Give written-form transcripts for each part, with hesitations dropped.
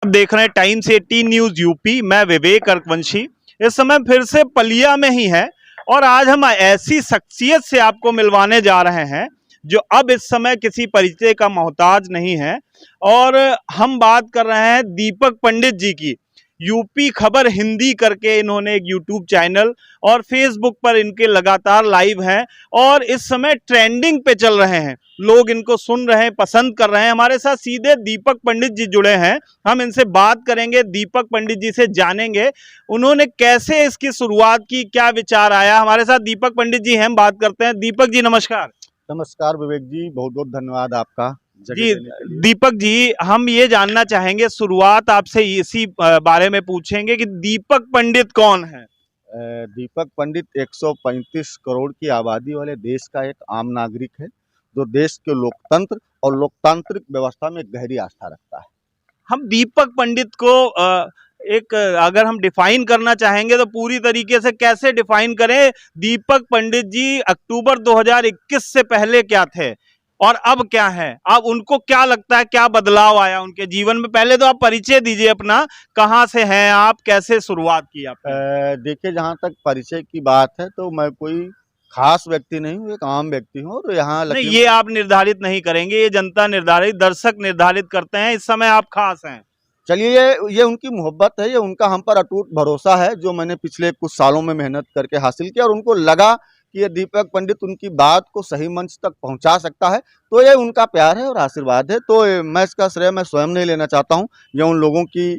आप देख रहे हैं टाइम्स 18 न्यूज यूपी। मैं विवेक अर्कवंशी इस समय फिर से पलिया में ही है और आज हम ऐसी शख्सियत से आपको मिलवाने जा रहे हैं जो अब इस समय किसी परिचय का मोहताज नहीं है। और हम बात कर रहे हैं दीपक पंडित जी की। यूपी खबर हिंदी करके इन्होंने एक यूट्यूब चैनल और फेसबुक पर इनके लगातार लाइव हैं और इस समय ट्रेंडिंग पे चल रहे हैं। लोग इनको सुन रहे हैं, पसंद कर रहे हैं। हमारे साथ सीधे दीपक पंडित जी जुड़े हैं, हम इनसे बात करेंगे, दीपक पंडित जी से जानेंगे उन्होंने कैसे इसकी शुरुआत की, क्या विचार आया। हमारे साथ दीपक पंडित जी हैं, हम बात करते हैं। दीपक जी नमस्कार। नमस्कार विवेक जी, बहुत बहुत धन्यवाद आपका जी जगह देने के लिए। दीपक जी, हम ये जानना चाहेंगे, शुरुआत आपसे इसी बारे में पूछेंगे कि दीपक पंडित कौन है। दीपक पंडित 135 करोड़ की आबादी वाले देश का एक आम नागरिक है जो देश के लोकतंत्र और लोकतांत्रिक व्यवस्था में गहरी आस्था रखता है। हम दीपक पंडित को अगर हम डिफाइन करना चाहेंगे तो पूरी तरीके से कैसे डिफाइन करें? दीपक पंडित जी अक्टूबर 2021 से पहले क्या थे और अब क्या है? अब उनको क्या लगता है, क्या बदलाव आया उनके जीवन में? पहले तो आप परिचय दीजिए अपना, कहाँ से हैं आप, कैसे शुरुआत की आपने? देखिए, जहाँ तक परिचय की बात है तो मैं कोई खास व्यक्ति नहीं हूँ, एक आम व्यक्ति हूँ और यहाँ नहीं, ये आप निर्धारित नहीं करेंगे, ये जनता निर्धारित, दर्शक निर्धारित करते हैं। इस समय आप खास हैं। चलिए, ये उनकी मोहब्बत है, ये उनका हम पर अटूट भरोसा है जो मैंने पिछले कुछ सालों में मेहनत करके हासिल किया और उनको लगा कि ये दीपक पंडित उनकी बात को सही मंच तक पहुंचा सकता है, तो ये उनका प्यार है और आशीर्वाद है। तो मैं इसका श्रेय मैं स्वयं नहीं लेना चाहता हूं, ये उन लोगों की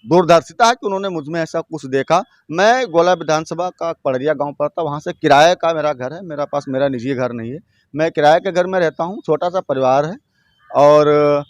दूरदर्शिता है कि उन्होंने मुझ में ऐसा कुछ देखा। मैं गोला विधानसभा का पड़रिया गांव पड़ता, वहां से किराए का मेरा घर है, मेरा पास मेरा निजी घर नहीं है, मैं किराए के घर में रहता हूँ। छोटा सा परिवार है और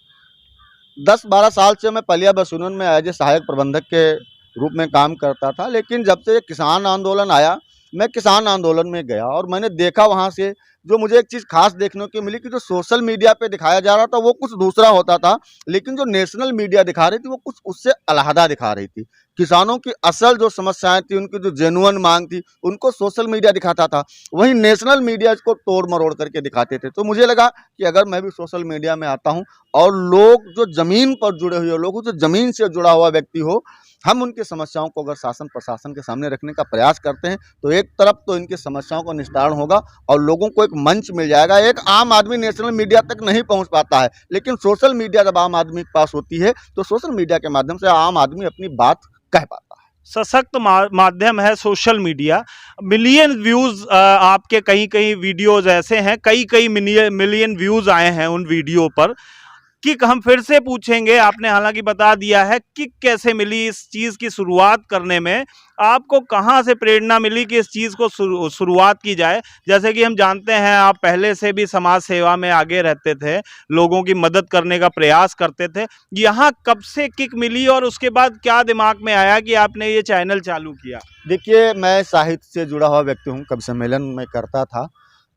10-12 साल से मैं पलिया बस यूनियन में एज ए सहायक प्रबंधक के रूप में काम करता था। लेकिन जब से किसान आंदोलन आया, मैं किसान आंदोलन में गया और मैंने देखा वहाँ से जो मुझे एक चीज़ खास देखने को मिली कि जो सोशल मीडिया पे दिखाया जा रहा था वो कुछ दूसरा होता था, लेकिन जो नेशनल मीडिया दिखा रही थी वो कुछ उससे अलहदा दिखा रही थी। किसानों की असल जो समस्याएं थी, उनकी जो जेन्युइन मांग थी, उनको सोशल मीडिया दिखाता था, वहीं नेशनल मीडिया इसको तोड़ मरोड़ करके दिखाते थे। तो मुझे लगा कि अगर मैं भी सोशल मीडिया में आता हूँ और लोग जो ज़मीन पर जुड़े हुए लोग, जो ज़मीन से जुड़ा हुआ व्यक्ति हो, हम उनकी समस्याओं को अगर शासन प्रशासन के सामने रखने का प्रयास करते हैं तो एक तरफ तो इनकी समस्याओं का निस्तारण होगा और लोगों को एक मंच मिल जाएगा। एक आम आदमी नेशनल मीडिया तक नहीं पहुंच पाता है, लेकिन सोशल मीडिया जब आम आदमी के पास होती है तो सोशल मीडिया के माध्यम से आम आदमी अपनी बात कह पाता है। सशक्त माध्यम है सोशल मीडिया। मिलियन व्यूज आपके कहीं कहीं वीडियोज ऐसे हैं, कई मिलियन व्यूज आए हैं उन वीडियो पर। किक हम फिर से पूछेंगे, आपने हालांकि बता दिया है, किक कैसे मिली इस चीज की शुरुआत करने में? आपको कहां से प्रेरणा मिली कि इस चीज को शुरुआत की जाए? जैसे कि हम जानते हैं आप पहले से भी समाज सेवा में आगे रहते थे, लोगों की मदद करने का प्रयास करते थे। यहाँ कब से किक मिली और उसके बाद क्या दिमाग में आया कि आपने ये चैनल चालू किया? देखिए, मैं साहित्य से जुड़ा हुआ व्यक्ति हूँ, कवि सम्मेलन में करता था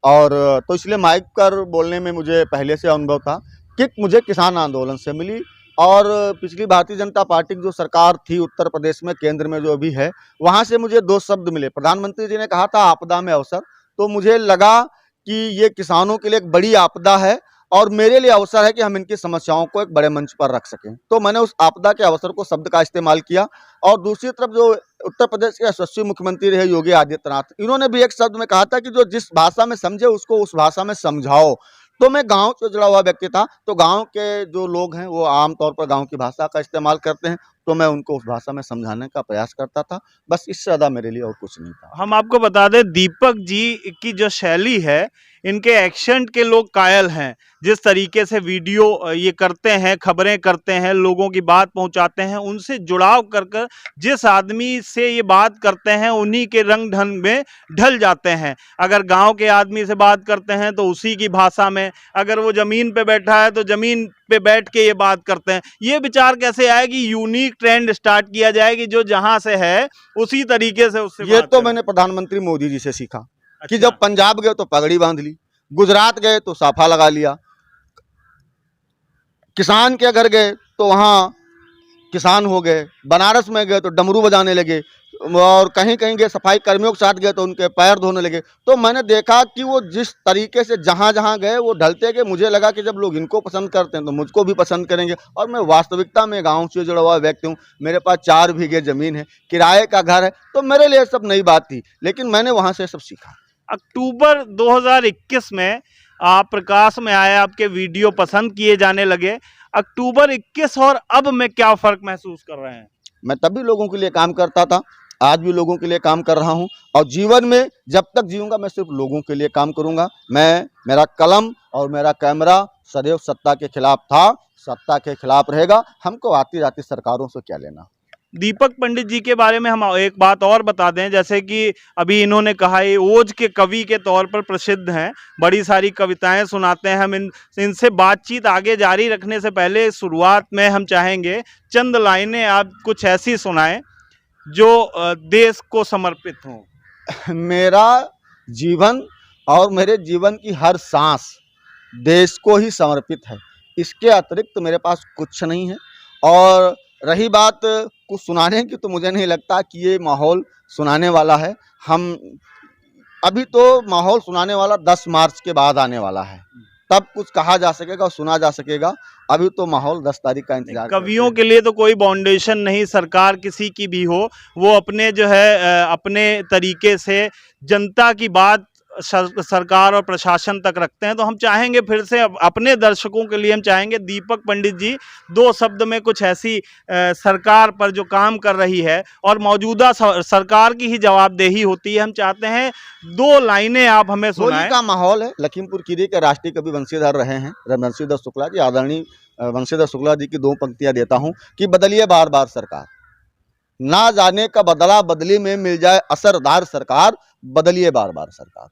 और तो इसलिए माइक पर बोलने में मुझे पहले से अनुभव था। किक मुझे किसान आंदोलन से मिली और पिछली भारतीय जनता पार्टी की जो सरकार थी उत्तर प्रदेश में, केंद्र में जो अभी है, वहाँ से मुझे 2 शब्द मिले। प्रधानमंत्री जी ने कहा था आपदा में अवसर, तो मुझे लगा कि ये किसानों के लिए एक बड़ी आपदा है और मेरे लिए अवसर है कि हम इनकी समस्याओं को एक बड़े मंच पर रख सकें। तो मैंने उस आपदा के अवसर को शब्द का इस्तेमाल किया। और दूसरी तरफ जो उत्तर प्रदेश के यशस्वी मुख्यमंत्री रहे योगी आदित्यनाथ, इन्होंने भी एक शब्द में कहा था कि जो जिस भाषा में समझे उसको उस भाषा में समझाओ। तो मैं गांव से जुड़ा हुआ व्यक्ति था, तो गांव के जो लोग हैं वो आमतौर पर गांव की भाषा का इस्तेमाल करते हैं, तो मैं उनको उस भाषा में समझाने का प्रयास करता था। बस इससे ज़्यादा मेरे लिए और कुछ नहीं था। हम आपको बता दें, दीपक जी की जो शैली है, इनके एक्सेंट के लोग कायल हैं। जिस तरीके से वीडियो ये करते हैं, खबरें करते हैं, लोगों की बात पहुंचाते हैं, उनसे जुड़ाव कर जिस आदमी से ये बात करते हैं उन्हीं के रंग ढंग में ढल जाते हैं। अगर गांव के आदमी से बात करते हैं तो उसी की भाषा में, अगर वो जमीन पे बैठा है तो जमीन पे बैठ के ये बात करते हैं। ये विचार कैसे आया कि यूनिक ट्रेंड स्टार्ट किया जाए कि जो जहां से है उसी तरीके से उससे ये बात तो करें? मैंने प्रधानमंत्री मोदी जी से सीखा कि अच्छा। जब पंजाब गए तो पगड़ी बांध ली, गुजरात गए तो साफा लगा लिया, किसान के घर गए तो वहाँ किसान हो गए, बनारस में गए तो डमरू बजाने लगे। और कहीं कहीं गए सफाई कर्मियों के साथ गए तो उनके पैर धोने लगे। तो मैंने देखा कि वो जिस तरीके से जहाँ जहाँ गए वो ढलते गए। मुझे लगा कि जब लोग इनको पसंद करते हैं तो मुझको भी पसंद करेंगे। और मैं वास्तविकता में गाँव से जुड़ा हुआ व्यक्ति हूँ। मेरे पास 4 बीघे ज़मीन है, किराए का घर है, तो मेरे लिए सब नई बात थी, लेकिन मैंने वहाँ से सब सीखा। अक्टूबर 2021 में आप प्रकाश में आए, आपके वीडियो पसंद किए जाने लगे। अक्टूबर 21 और अब में क्या फर्क महसूस कर रहे हैं? मैं तब भी लोगों के लिए काम करता था, आज भी लोगों के लिए काम कर रहा हूं, और जीवन में जब तक जीऊंगा मैं सिर्फ लोगों के लिए काम करूंगा। मेरा कलम और मेरा कैमरा सदैव सत्ता के खिलाफ था, सत्ता के खिलाफ रहेगा। हमको आती जाती सरकारों से क्या लेना। दीपक पंडित जी के बारे में हम एक बात और बता दें, जैसे कि अभी इन्होंने कहा ये ओज के कवि के तौर पर प्रसिद्ध हैं, बड़ी सारी कविताएं सुनाते हैं। हम इनसे बातचीत आगे जारी रखने से पहले शुरुआत में हम चाहेंगे चंद लाइनें आप कुछ ऐसी सुनाएं जो देश को समर्पित हों। मेरा जीवन और मेरे जीवन की हर सांस देश को ही समर्पित है, इसके अतिरिक्त मेरे पास कुछ नहीं है। और रही बात कुछ सुनाने की, तो मुझे नहीं लगता कि ये माहौल सुनाने वाला है। हम अभी तो माहौल सुनाने वाला 10 मार्च के बाद आने वाला है, तब कुछ कहा जा सकेगा और सुना जा सकेगा। अभी तो माहौल 10 तारीख का इंतजार। कवियों के लिए तो कोई बाउंडेशन नहीं, सरकार किसी की भी हो, वो अपने जो है अपने तरीके से जनता की बात सरकार और प्रशासन तक रखते हैं। तो हम चाहेंगे फिर से अपने दर्शकों के लिए हम चाहेंगे दीपक पंडित जी 2 शब्द में कुछ ऐसी सरकार पर जो काम कर रही है और मौजूदा सरकार की ही जवाबदेही होती है, हम चाहते हैं 2 लाइनें आप हमें सुनाएं। होली का माहौल है। लखीमपुर खीरी के राष्ट्रीय कवि वंशीधर रहे हैं वंशीधर शुक्ला जी, आदरणीय वंशीधर शुक्ला जी की 2 पंक्तियां देता हूं कि बदलिए बार बार सरकार, ना जाने का बदला बदली में मिल जाए असरदार सरकार, बदलिए बार बार सरकार।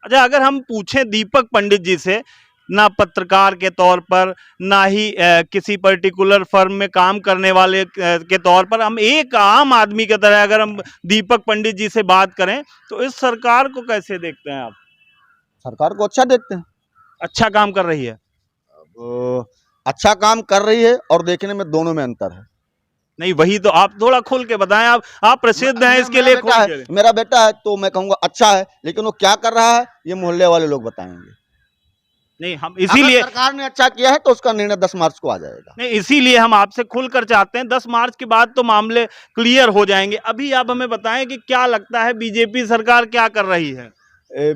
अच्छा, अगर हम पूछें दीपक पंडित जी से, ना पत्रकार के तौर पर, ना ही किसी पर्टिकुलर फर्म में काम करने वाले के तौर पर, हम एक आम आदमी की तरह अगर हम दीपक पंडित जी से बात करें तो इस सरकार को कैसे देखते हैं आप? सरकार को अच्छा देखते हैं, अच्छा काम कर रही है। अब अच्छा काम कर रही है और देखने में दोनों में अंतर है। नहीं, वही तो आप थोड़ा खुल के बताएं। आप प्रसिद्ध हैं इसके लिए। मेरा बेटा है तो मैं कहूंगा अच्छा है, लेकिन वो क्या कर रहा है ये मोहल्ले वाले लोग बताएंगे। नहीं, हम इसीलिए सरकार ने अच्छा किया है तो उसका निर्णय 10 मार्च को आ जाएगा। नहीं, इसीलिए हम आपसे खुलकर चाहते हैं 10 मार्च के बाद तो मामले क्लियर हो जाएंगे। अभी आप हमें बताएं कि क्या लगता है बीजेपी सरकार क्या कर रही है?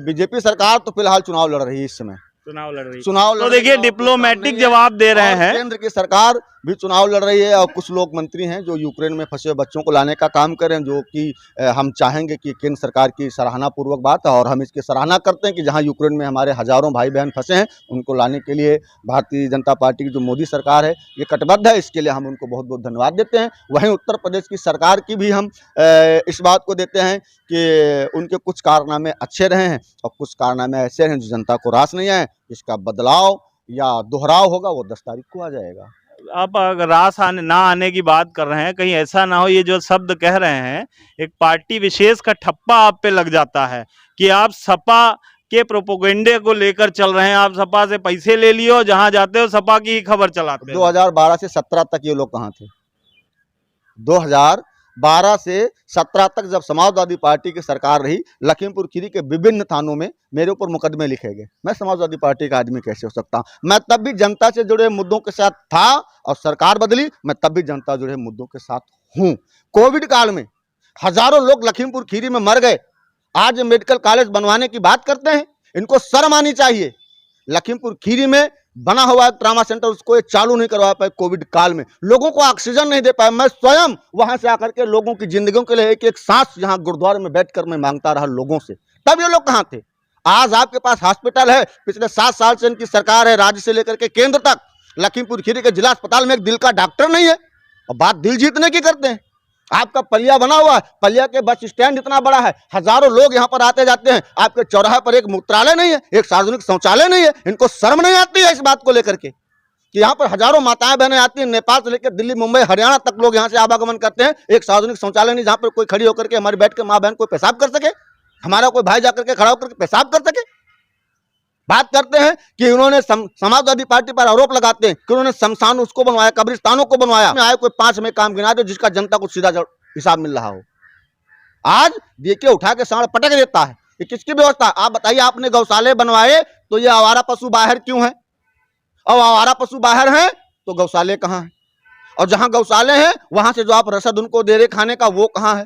बीजेपी सरकार तो फिलहाल चुनाव लड़ रही है, इस समय चुनाव लड़ रही है। तो देखिए डिप्लोमेटिक जवाब दे रहे हैं। केंद्र की सरकार भी चुनाव लड़ रही है और कुछ लोग मंत्री हैं जो यूक्रेन में फंसे बच्चों को लाने का काम करें, जो कि हम चाहेंगे कि केंद्र सरकार की सराहना पूर्वक बात है और हम इसकी सराहना करते हैं कि जहां यूक्रेन में हमारे हजारों भाई बहन फंसे हैं उनको लाने के लिए भारतीय जनता पार्टी की जो मोदी सरकार है ये कटिबद्ध है। इसके लिए हम उनको बहुत बहुत धन्यवाद देते हैं। वहीं उत्तर प्रदेश की सरकार की भी हम इस बात को देते हैं कि उनके कुछ कारनामे अच्छे रहे हैं और कुछ कारनामे ऐसे हैं जो जनता को रास नहीं आए। इसका बदलाव या दोहराव होगा वो 10 तारीख को आ जाएगा। आप अगर रास ना आने की बात कर रहे हैं, कहीं ऐसा ना हो ये जो शब्द कह रहे हैं एक पार्टी विशेष का ठप्पा आप पे लग जाता है कि आप सपा के प्रोपोगेंडे को लेकर चल रहे हैं, आप सपा से पैसे ले लियो, जहां जाते हो सपा की ही खबर चलाते हो। 2012 से 17 तक ये लोग कहाँ थे? 2012 से 17 तक जब समाजवादी पार्टी की सरकार रही, लखीमपुर खीरी के विभिन्न थानों में मेरे ऊपर मुकदमे लिखे गए। मैं समाजवादी पार्टी का आदमी कैसे हो सकता हूं? मैं तब भी जनता से जुड़े मुद्दों के साथ था और सरकार बदली, मैं तब भी जनता जुड़े मुद्दों के साथ हूं। कोविड काल में हजारों लोग लखीमपुर खीरी में मर गए, आज मेडिकल कॉलेज बनवाने की बात करते हैं, इनको शर्म आनी चाहिए। लखीमपुर खीरी में बना हुआ ट्रामा सेंटर, उसको ये चालू नहीं करवा पाए कोविड काल में, लोगों को ऑक्सीजन नहीं दे पाए। मैं स्वयं वहां से आकर के लोगों की जिंदगियों के लिए एक एक सांस यहाँ गुरुद्वारे में बैठकर मैं मांगता रहा लोगों से। तब ये लोग कहाँ थे? आज आपके पास हॉस्पिटल है, पिछले 7 साल से इनकी सरकार है, राज्य से लेकर के केंद्र तक। लखीमपुर खीरी के जिला अस्पताल में एक दिल का डॉक्टर नहीं है और बात दिल जीतने की करते हैं। आपका पलिया बना हुआ है, पलिया के बस स्टैंड इतना बड़ा है, हजारों लोग यहाँ पर आते जाते हैं। आपके चौराहे पर एक मूत्रालय नहीं है, एक सार्वजनिक शौचालय नहीं है। इनको शर्म नहीं आती है इस बात को लेकर के कि यहाँ पर हजारों माताएं बहनें आती हैं, नेपाल से लेकर दिल्ली मुंबई हरियाणा तक लोग यहाँ से आवागमन करते हैं। एक सार्वजनिक शौचालय नहीं जहाँ पर कोई खड़ी होकर के हमारी बैठ के माँ बहन कोई पेशाब कर सके, हमारा कोई भाई जाकर के खड़ा होकर के पेशाब कर सके। बात करते हैं कि उन्होंने समाजवादी पार्टी पर आरोप लगाते हैं कि उन्होंने शमशान उसको बनवाया, कब्रिस्तानों को बनवाया। आए कोई 5 में काम गिना दो जिसका जनता को सीधा हिसाब मिल रहा हो। आज देखिए उठा के सांड पटक देता है। ये किसकी व्यवस्था? आप बताइए, आपने गौशाले बनवाए तो ये आवारा पशु बाहर क्यों है? और आवारा पशु बाहर हैं तो गौशाले कहाँ हैं? और जहां गौशाले हैं वहां से जो आप रसद उनको दे रहे खाने का, वो कहाँ है?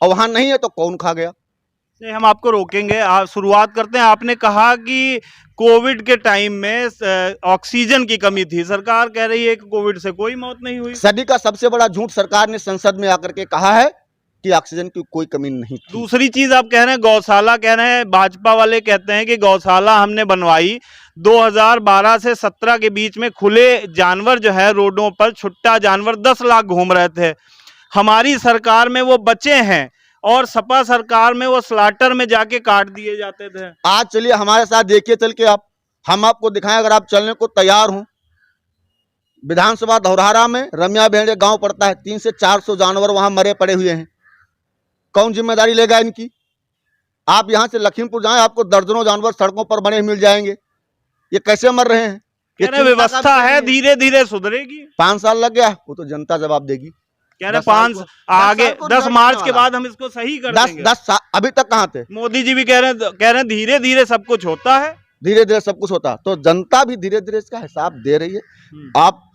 और वहां नहीं है तो कौन खा गया? नहीं, हम आपको रोकेंगे। आप शुरुआत करते हैं। आपने कहा कि कोविड के टाइम में ऑक्सीजन की कमी थी। सरकार कह रही है कि कोविड से कोई मौत नहीं हुई। सदी का सबसे बड़ा झूठ सरकार ने संसद में आकर के कहा है कि ऑक्सीजन की कोई कमी नहीं थी। दूसरी चीज आप कह रहे हैं गौशाला, कह रहे हैं भाजपा वाले कहते हैं कि गौशाला हमने बनवाई 2012 से 17 के बीच में, खुले जानवर जो है रोडों पर, छुट्टा जानवर 10 लाख घूम रहे थे। हमारी सरकार में वो बचे हैं और सपा सरकार में वो स्लाटर में जाके काट दिए जाते थे। आज चलिए हमारे साथ देखिए चल के आप, हम आपको दिखाएं अगर आप चलने को तैयार हो। विधानसभा धौरहरा में रमिया भेड़े गांव पड़ता है, 300 से 400 जानवर वहां मरे पड़े हुए हैं। कौन जिम्मेदारी लेगा इनकी? आप यहां से लखीमपुर जाएं, आपको दर्जनों जानवर सड़कों पर बने मिल जाएंगे। ये कैसे मर रहे हैं? ये व्यवस्था है, धीरे धीरे सुधरेगी। 5 साल लग गया, वो तो जनता जवाब देगी। कह रहे 5 आगे 10 मार्च के बाद हम इसको सही कर देंगे। 10 साल अभी तक कहाँ थे? मोदी जी भी कह रहे हैं धीरे धीरे सब कुछ होता है। धीरे धीरे सब कुछ होता, तो जनता भी धीरे धीरे इसका हिसाब दे रही है। आप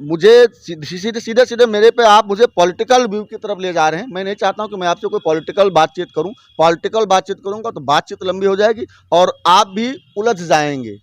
मुझे सीधे सीधे मेरे पे आप मुझे पॉलिटिकल व्यू की तरफ ले जा रहे हैं। मैं नहीं चाहता हूं कि मैं आपसे कोई पॉलिटिकल बातचीत करूं। पॉलिटिकल बातचीत करूंगा तो बातचीत लंबी हो जाएगी और आप भी उलझ जाएंगे।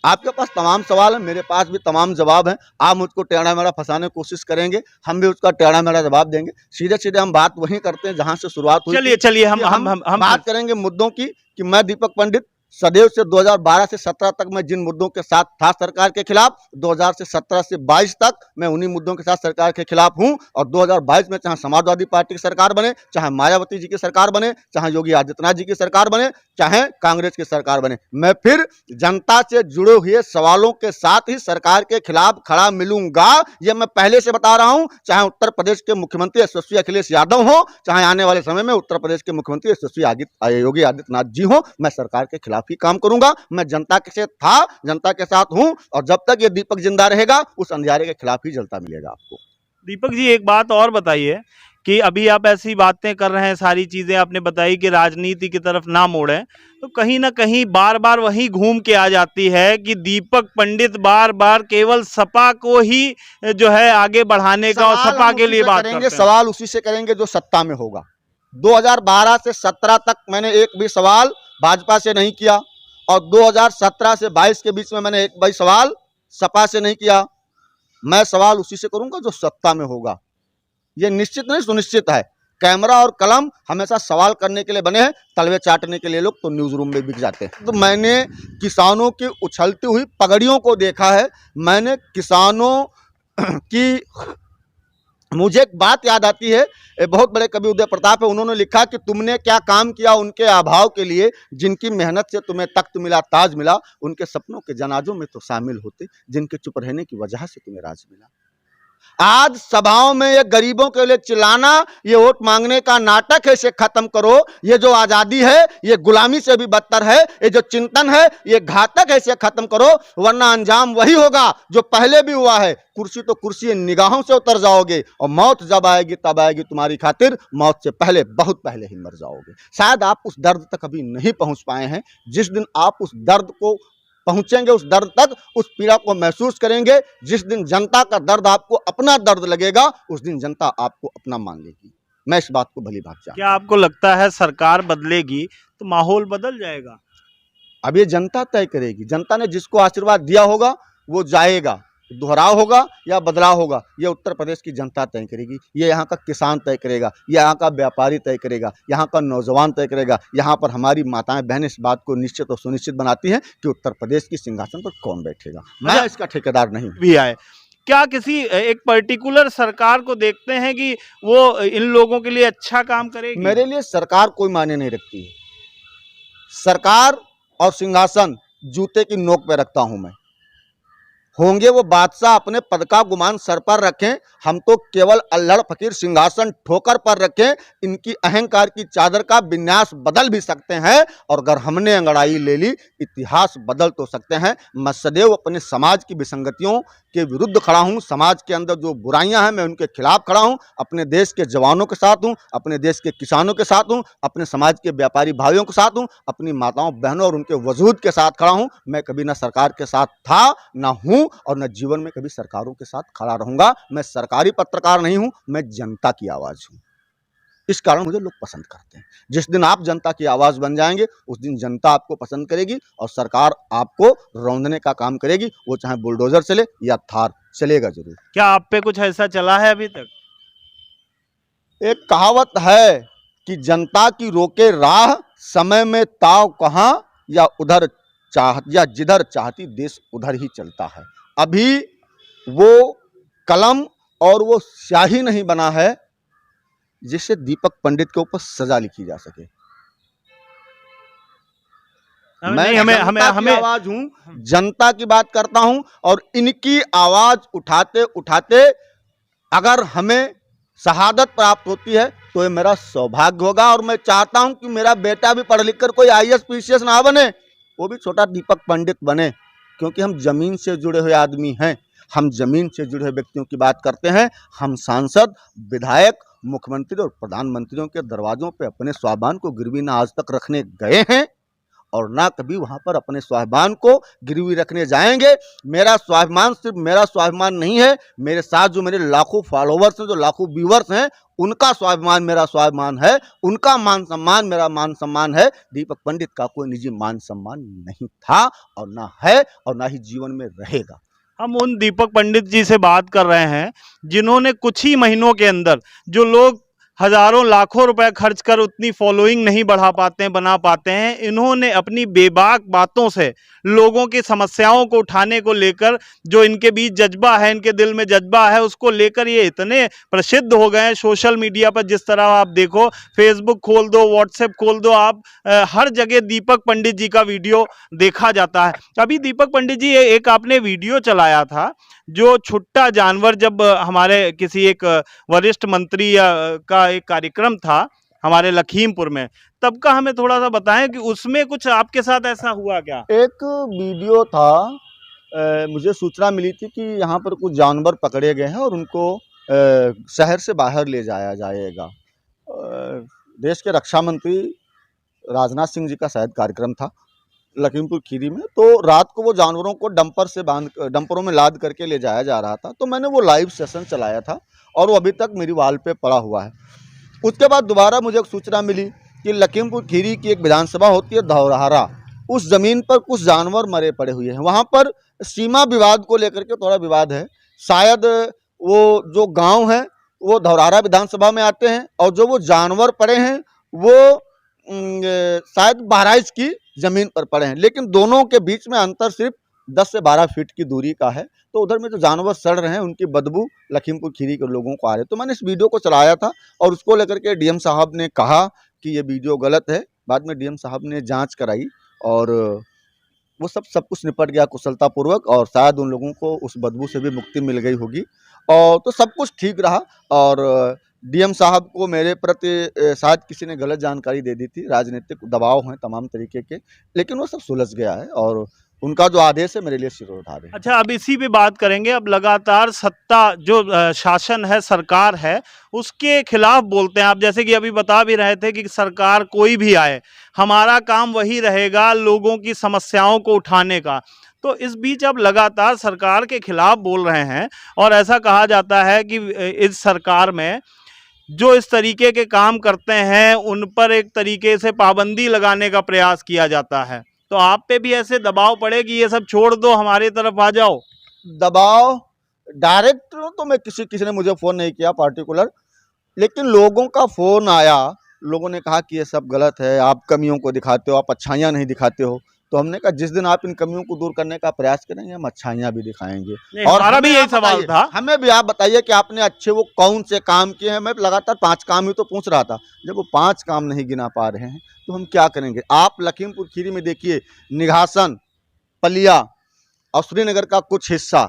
आपके पास तमाम सवाल है, मेरे पास भी तमाम जवाब हैं। आप मुझको टेढ़ा मेढ़ा फंसाने की कोशिश करेंगे, हम भी उसका टेढ़ा मेढ़ा जवाब देंगे। सीधे सीधे हम बात वहीं करते हैं जहां से शुरुआत हुई। चलिए हम बात करेंगे मुद्दों की कि मैं दीपक पंडित सदैव से 2012 से 17 तक मैं जिन मुद्दों के साथ था सरकार के खिलाफ, 2000 से 17 से 22 तक मैं उन्हीं मुद्दों के साथ सरकार के खिलाफ हूं। और 2022 में चाहे समाजवादी पार्टी की सरकार बने, चाहे मायावती जी की सरकार बने, चाहे योगी आदित्यनाथ जी की सरकार बने, चाहे कांग्रेस की सरकार बने, मैं फिर जनता से जुड़े हुए सवालों के साथ ही सरकार के खिलाफ खड़ा मिलूंगा। यह मैं पहले से बता रहा हूं। चाहे उत्तर प्रदेश के मुख्यमंत्री यशस्वी अखिलेश यादव हो, चाहे आने वाले समय में उत्तर प्रदेश के मुख्यमंत्री यशस्वी योगी आदित्यनाथ जी हो, मैं सरकार के खिलाफ ही काम करूंगा। मैं जनता के साथ था, जनता के साथ हूं और जब तक ये दीपक जिंदा रहेगा उस अंधियारे के खिलाफ ही जलता मिलेगा आपको। दीपक जी, एक बात और बताइए कि अभी आप ऐसी बातें कर रहे हैं, सारी चीजें आपने बताई कि राजनीति की तरफ ना मोड़ें, तो कहीं ना कहीं बार बार वही घूम के आ जाती है कि दीपक पंडित बार बार केवल सपा को ही जो है आगे बढ़ाने का और सपा के लिए बात करेंगे। सवाल उसी से करेंगे जो सत्ता में होगा। 2012 से 17 तक मैंने एक भी सवाल भाजपा से नहीं किया और 2017 से 22 के बीच में मैंने एक भी सवाल सपा से नहीं किया। मैं सवाल उसी से करूंगा जो सत्ता में होगा। ये निश्चित नहीं सुनिश्चित है। कैमरा और कलम हमेशा सवाल करने के लिए बने हैं, तलवे चाटने के लिए लोग तो न्यूज रूम में बिक जाते हैं। तो मैंने किसानों की उछलती हुई पगड़ियों को देखा है। मैंने किसानों की, मुझे एक बात याद आती है, बहुत बड़े कवि उदय प्रताप है, उन्होंने लिखा कि तुमने क्या काम किया उनके अभाव के लिए, जिनकी मेहनत से तुम्हें तख्त मिला, ताज मिला, उनके सपनों के जनाजों में तो शामिल होते, जिनके चुप रहने की वजह से तुम्हें राज मिला। आज सभाओं में ये गरीबों के लिए चिल्लाना, ये वोट मांगने का नाटक है, इसे खत्म करो। ये जो आजादी है ये गुलामी से भी बदतर है। ये जो चिंतन है ये घातक है, इसे खत्म करो, वरना अंजाम वही होगा जो पहले भी हुआ है। कुर्सी तो कुर्सी निगाहों से उतर जाओगे और मौत जब आएगी तब आएगी तुम्हारी खातिर, मौत से पहले, बहुत पहले ही मर जाओगे। शायद आप उस दर्द तक अभी नहीं पहुंच पाए हैं। जिस दिन आप उस दर्द को पहुंचेंगे, उस दर्द तक, उस पीड़ा को महसूस करेंगे, जिस दिन जनता का दर्द आपको अपना दर्द लगेगा, उस दिन जनता आपको अपना मान लेगी। मैं इस बात को भली भांति जानता हूं। क्या आपको लगता है सरकार बदलेगी तो माहौल बदल जाएगा? अब ये जनता तय करेगी। जनता ने जिसको आशीर्वाद दिया होगा वो जाएगा। दोहराव होगा या बदलाव होगा, ये उत्तर प्रदेश की जनता तय करेगी। ये यहाँ का किसान तय करेगा, यहाँ का व्यापारी तय करेगा, यहाँ का नौजवान तय करेगा। यहाँ पर हमारी माताएं बहनें इस बात को निश्चित और सुनिश्चित बनाती हैं कि उत्तर प्रदेश की सिंहासन पर कौन बैठेगा। मैं इसका ठेकेदार नहीं भी आए। क्या किसी एक पर्टिकुलर सरकार को देखते हैं कि वो इन लोगों के लिए अच्छा काम करेगी? मेरे लिए सरकार कोई मायने नहीं रखती है। सरकार और सिंहासन जूते की नोक पे रखता हूं मैं। होंगे वो बादशाह अपने पद का गुमान सर पर रखें, हम तो केवल अल्लड़ फकीर सिंहासन ठोकर पर रखें। इनकी अहंकार की चादर का विन्यास बदल भी सकते हैं और अगर हमने अंगड़ाई ले ली, इतिहास बदल तो सकते हैं। मैं सदैव अपने समाज की विसंगतियों के विरुद्ध खड़ा हूं। समाज के अंदर जो बुराइयां हैं मैं उनके खिलाफ खड़ा हूं। अपने देश के जवानों के साथ हूं, अपने देश के किसानों के साथ हूं, अपने समाज के व्यापारी भाइयों के साथ हूं, अपनी माताओं बहनों और उनके वजूद के साथ खड़ा हूं। मैं कभी ना सरकार के साथ था, ना हूं और न जीवन में कभी सरकारों के साथ खड़ा रहूंगा। मैं सरकारी पत्रकार नहीं हूं, मैं जनता की आवाज हूं। इस कारण मुझे लोग पसंद करते हैं। जिस दिन आप जनता की आवाज बन जाएंगे उस दिन जनता आपको पसंद करेगी और सरकार आपको रौंदने का काम करेगी, वो चाहे बुलडोजर चले या थार, चलेगा जरूर। क्या आप पे कुछ ऐसा चला है अभी तक? एक कहावत है कि जनता की रोके राह, समय में ताव कहाँ, या उधर चाह या जिधर चाहती देश उधर ही चलता है। अभी वो कलम और वो स्याही नहीं बना है जिससे दीपक पंडित के ऊपर सजा लिखी जा सके। मैं जनता की आवाज हूं, जनता की बात करता हूं और इनकी आवाज उठाते उठाते अगर हमें शहादत प्राप्त होती है तो ये मेरा सौभाग्य होगा। और मैं चाहता हूं कि मेरा बेटा भी पढ़ लिख कर कोई IAS PCS ना बने, वो भी छोटा दीपक पंडित बने, क्योंकि हम जमीन से जुड़े हुए आदमी हैं। हम जमीन से जुड़े हुए व्यक्तियों की बात करते हैं। हम सांसद, विधायक, मुख्यमंत्री और प्रधानमंत्रियों के दरवाजों पे अपने स्वाभिमान को गिरवी ना आज तक रखने गए हैं और ना कभी वहां पर अपने स्वाभिमान को गिरवी रखने जाएंगे। मेरा स्वाभिमान सिर्फ मेरा स्वाभिमान नहीं है, मेरे साथ जो मेरे लाखों फॉलोवर्स हैं, जो लाखों व्यूवर्स हैं, उनका स्वाभिमान मेरा स्वाभिमान है, उनका मान सम्मान मेरा मान सम्मान है। दीपक पंडित का कोई निजी मान सम्मान नहीं था और ना है और ना ही जीवन में रहेगा। हम उन दीपक पंडित जी से बात कर रहे हैं जिन्होंने कुछ ही महीनों के अंदर, जो लोग हजारों लाखों रुपए खर्च कर उतनी फॉलोइंग नहीं बढ़ा पाते हैं, बना पाते हैं, इन्होंने अपनी बेबाक बातों से लोगों की समस्याओं को उठाने को लेकर, जो इनके बीच जज्बा है, इनके दिल में जज्बा है, उसको लेकर ये इतने प्रसिद्ध हो गए हैं सोशल मीडिया पर। जिस तरह आप देखो, फेसबुक खोल दो, व्हाट्सएप खोल दो, आप हर जगह दीपक पंडित जी का वीडियो देखा जाता है। अभी दीपक पंडित जी एक आपने वीडियो चलाया था, जो छुट्टा जानवर, जब हमारे किसी एक वरिष्ठ मंत्री का एक कार्यक्रम था हमारे लखीमपुर में, तब का हमें थोड़ा सा बताएं कि उसमें कुछ आपके साथ ऐसा हुआ क्या? एक वीडियो था, मुझे सूचना मिली थी कि यहाँ पर कुछ जानवर पकड़े गए हैं और उनको शहर से बाहर ले जाया जाएगा। देश के रक्षा मंत्री राजनाथ सिंह जी का शायद कार्यक्रम था लखीमपुर खीरी में, तो रात को वो जानवरों को डंपरों में लाद करके ले जाया जा रहा था। तो मैंने वो लाइव सेशन चलाया था और वो अभी तक मेरी वॉल पे पड़ा हुआ है। उसके बाद दोबारा मुझे एक सूचना मिली कि लखीमपुर खीरी की एक विधानसभा होती है धौरहरा, उस जमीन पर कुछ जानवर मरे पड़े हुए हैं। वहाँ पर सीमा विवाद को लेकर के थोड़ा विवाद है। शायद वो जो गांव है वो धौरहरा विधानसभा में आते हैं और जो वो जानवर पड़े हैं वो शायद बहराइच की जमीन पर पड़े हैं, लेकिन दोनों के बीच में अंतर सिर्फ 10 से 12 फीट की दूरी का है। तो उधर में जो जानवर सड़ रहे हैं उनकी बदबू लखीमपुर खीरी के लोगों को आ रही है। तो मैंने इस वीडियो को चलाया था और उसको लेकर के डीएम साहब ने कहा कि ये वीडियो गलत है। बाद में डीएम साहब ने जांच कराई और वो सब कुछ निपट गया कुशलतापूर्वक और शायद उन लोगों को उस बदबू से भी मुक्ति मिल गई होगी और तो सब कुछ ठीक रहा। और डीएम साहब को मेरे प्रति शायद किसी ने गलत जानकारी दे दी थी, राजनीतिक दबाव हैं तमाम तरीके के, लेकिन वो सब सुलझ गया है और उनका जो आदेश है मेरे लिए सिरोधार्य है। अच्छा, अब इसी पे बात करेंगे। अब लगातार सत्ता जो शासन है, सरकार है, उसके खिलाफ बोलते हैं आप, जैसे कि अभी बता भी रहे थे कि सरकार कोई भी आए, हमारा काम वही रहेगा, लोगों की समस्याओं को उठाने का। तो इस बीच अब लगातार सरकार के खिलाफ बोल रहे हैं और ऐसा कहा जाता है कि इस सरकार में जो इस तरीके के काम करते हैं उन पर एक तरीके से पाबंदी लगाने का प्रयास किया जाता है। तो आप पे भी ऐसे दबाव पड़े कि ये सब छोड़ दो, हमारी तरफ आ जाओ? दबाव डायरेक्ट तो मैं किसी ने मुझे फ़ोन नहीं किया पार्टिकुलर, लेकिन लोगों का फ़ोन आया, लोगों ने कहा कि ये सब गलत है, आप कमियों को दिखाते हो, आप अच्छाइयाँ नहीं दिखाते हो। तो हमने कहा जिस दिन आप इन कमियों को दूर करने का प्रयास करेंगे हम अच्छाइयाँ भी दिखाएंगे। और हमारा भी यही सवाल था, हमें भी आप बताइए कि आपने अच्छे वो कौन से काम किए हैं। मैं लगातार 5 काम ही तो पूछ रहा था, जब वो 5 काम नहीं गिना पा रहे हैं तो हम क्या करेंगे। आप लखीमपुर खीरी में देखिए, निघासन, पलिया और श्रीनगर का कुछ हिस्सा,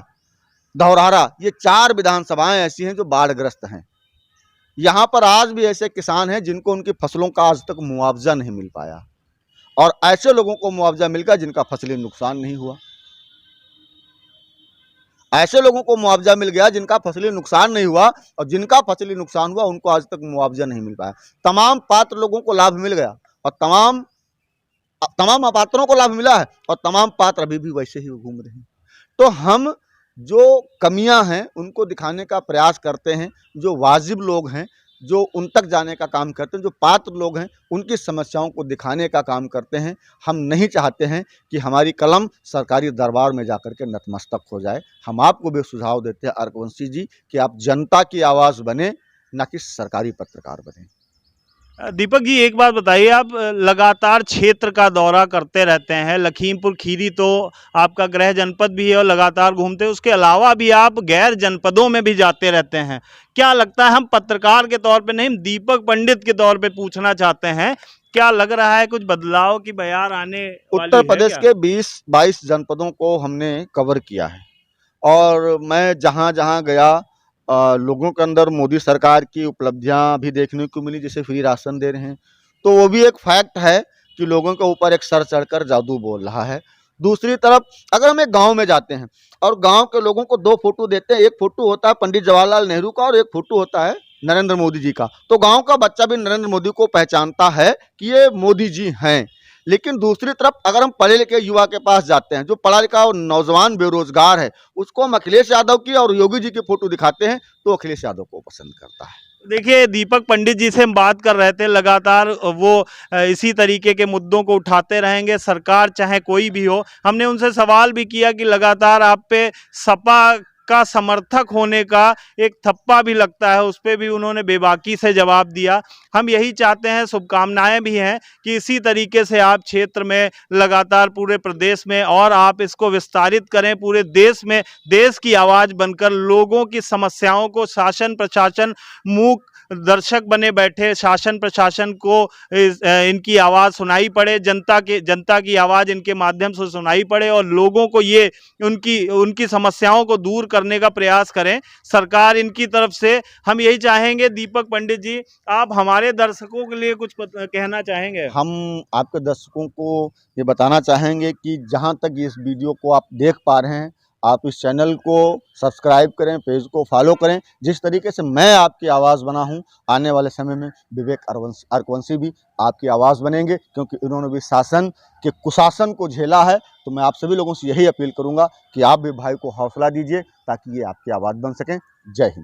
धौरहरा, ये 4 विधानसभाएं ऐसी हैं जो बाढ़ग्रस्त हैं। यहाँ पर आज भी ऐसे किसान हैं जिनको उनकी फसलों का आज तक मुआवजा नहीं मिल पाया और ऐसे लोगों को मुआवजा मिल गया जिनका फसली नुकसान नहीं हुआ। ऐसे लोगों को मुआवजा मिल गया जिनका फसली नुकसान नहीं हुआ, और जिनका फसली नुकसान हुआ उनको आज तक मुआवजा नहीं मिल पाया। तमाम पात्र लोगों को लाभ मिल गया और तमाम तमाम अपात्रों को लाभ मिला है, और तमाम पात्र अभी भी वैसे ही घूम रहे हैं। तो हम जो कमियां हैं उनको दिखाने का प्रयास करते हैं, जो वाजिब लोग हैं जो उन तक जाने का काम करते हैं, जो पात्र लोग हैं उनकी समस्याओं को दिखाने का काम करते हैं। हम नहीं चाहते हैं कि हमारी कलम सरकारी दरबार में जाकर के नतमस्तक हो जाए। हम आपको भी सुझाव देते हैं अर्कवंशी जी कि आप जनता की आवाज़ बने, न कि सरकारी पत्रकार बने। दीपक जी, एक बात बताइए, आप लगातार क्षेत्र का दौरा करते रहते हैं, लखीमपुर खीरी तो आपका गृह जनपद भी है और लगातार घूमते हैं, उसके अलावा भी आप गैर जनपदों में भी जाते रहते हैं। क्या लगता है, हम पत्रकार के तौर पे नहीं, दीपक पंडित के तौर पे पूछना चाहते हैं, क्या लग रहा है कुछ बदलाव की बयार आने वाली उत्तर है प्रदेश क्या? के 20-22 जनपदों को हमने कवर किया है, और मैं जहाँ जहाँ गया लोगों के अंदर मोदी सरकार की उपलब्धियां भी देखने को मिली, जैसे फ्री राशन दे रहे हैं, तो वो भी एक फैक्ट है कि लोगों के ऊपर एक सर चढ़कर जादू बोल रहा है। दूसरी तरफ अगर हम एक गांव में जाते हैं और गांव के लोगों को दो फोटो देते हैं, एक फोटो होता है पंडित जवाहरलाल नेहरू का और एक फोटो होता है नरेंद्र मोदी जी का, तो गांव का बच्चा भी नरेंद्र मोदी को पहचानता है कि ये मोदी जी हैं। लेकिन दूसरी तरफ अगर हम पढ़े लिखे युवा के पास जाते हैं, जो पढ़ा लिखा और नौजवान बेरोजगार है, उसको हम अखिलेश यादव की और योगी जी की फोटो दिखाते हैं तो अखिलेश यादव को पसंद करता है। देखिए, दीपक पंडित जी से हम बात कर रहे थे, लगातार वो इसी तरीके के मुद्दों को उठाते रहेंगे, सरकार चाहे कोई भी हो। हमने उनसे सवाल भी किया कि लगातार आप पे सपा का समर्थक होने का एक थप्पा भी लगता है, उस पर भी उन्होंने बेबाकी से जवाब दिया। हम यही चाहते हैं, शुभकामनाएं भी हैं कि इसी तरीके से आप क्षेत्र में लगातार पूरे प्रदेश में और आप इसको विस्तारित करें, पूरे देश में देश की आवाज़ बनकर लोगों की समस्याओं को शासन प्रशासन मूक दर्शक बने बैठे, शासन प्रशासन को इनकी आवाज़ सुनाई पड़े, जनता की आवाज़ इनके माध्यम से सुनाई पड़े और लोगों को ये उनकी समस्याओं को दूर करने का प्रयास करें सरकार इनकी तरफ से। हम यही चाहेंगे। दीपक पंडित जी, आप हमारे दर्शकों के लिए कुछ कहना चाहेंगे? हम आपके दर्शकों को ये बताना चाहेंगे कि जहाँ तक इस वीडियो को आप देख पा रहे हैं, आप इस चैनल को सब्सक्राइब करें, पेज को फॉलो करें। जिस तरीके से मैं आपकी आवाज़ बना हूँ, आने वाले समय में विवेक अर्कवंशी भी आपकी आवाज़ बनेंगे, क्योंकि इन्होंने भी शासन के कुशासन को झेला है। तो मैं आप सभी लोगों से यही अपील करूँगा कि आप भी भाई को हौसला दीजिए ताकि ये आपकी आवाज़ बन सकें। जय हिंद।